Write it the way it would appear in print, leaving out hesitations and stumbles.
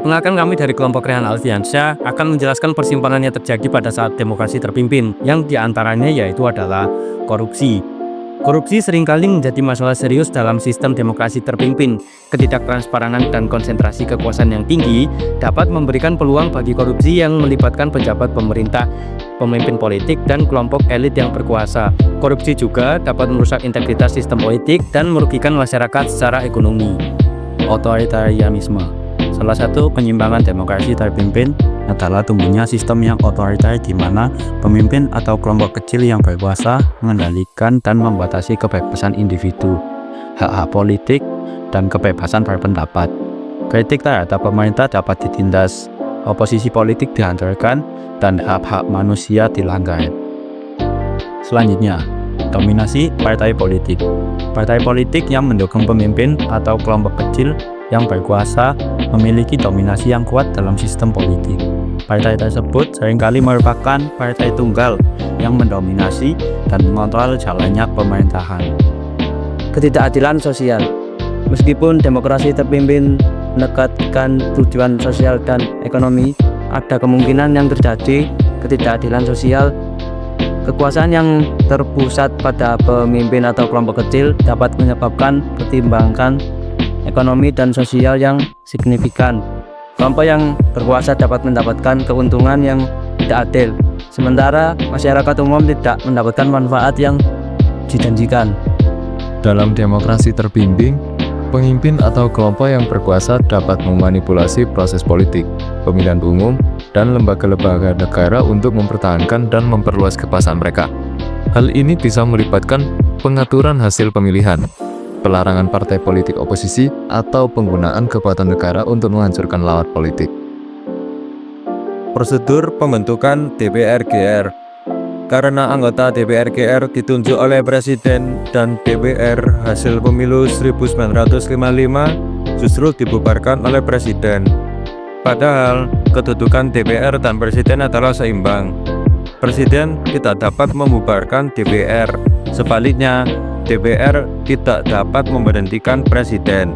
Perkenalkan, kami dari kelompok Rehan Alfiansyah akan menjelaskan persimpangan yang terjadi pada saat demokrasi terpimpin, yang diantaranya yaitu adalah korupsi. Korupsi seringkali menjadi masalah serius dalam sistem demokrasi terpimpin. Ketidaktransparan dan konsentrasi kekuasaan yang tinggi dapat memberikan peluang bagi korupsi yang melibatkan pejabat pemerintah, pemimpin politik, dan kelompok elit yang berkuasa. Korupsi juga dapat merusak integritas sistem politik dan merugikan masyarakat secara ekonomi. Otoritarianisme. Salah satu penyimpangan demokrasi terpimpin adalah tumbuhnya sistem yang otoriter di mana pemimpin atau kelompok kecil yang berkuasa mengendalikan dan membatasi kebebasan individu, hak-hak politik, dan kebebasan berpendapat. Kritik terhadap pemerintah dapat ditindas, oposisi politik dihancurkan, dan hak-hak manusia dilanggar. Selanjutnya, dominasi partai politik. Partai politik yang mendukung pemimpin atau kelompok kecil yang berkuasa memiliki dominasi yang kuat dalam sistem politik. Partai tersebut seringkali merupakan partai tunggal yang mendominasi dan mengontrol jalannya pemerintahan. Ketidakadilan sosial. Meskipun demokrasi terpimpin menegakkan tujuan sosial dan ekonomi, ada kemungkinan yang terjadi ketidakadilan sosial. Kekuasaan yang terpusat pada pemimpin atau kelompok kecil dapat menyebabkan ketimpangan ekonomi dan sosial yang signifikan. Kelompok yang berkuasa dapat mendapatkan keuntungan yang tidak adil, sementara masyarakat umum tidak mendapatkan manfaat yang dijanjikan. Dalam demokrasi terpimpin, pemimpin atau kelompok yang berkuasa dapat memanipulasi proses politik, pemilihan umum, dan lembaga-lembaga negara untuk mempertahankan dan memperluas kekuasaan mereka. Hal ini bisa melibatkan pengaturan hasil pemilihan, pelarangan partai politik oposisi, atau penggunaan kekuatan negara untuk menghancurkan lawan politik. Prosedur pembentukan DPR-GR. Karena anggota DPR-GR ditunjuk oleh Presiden dan DPR hasil pemilu 1955 justru dibubarkan oleh Presiden. Padahal kedudukan DPR dan Presiden adalah seimbang. Presiden tidak dapat membubarkan DPR. Sebaliknya, DPR tidak dapat memberhentikan Presiden.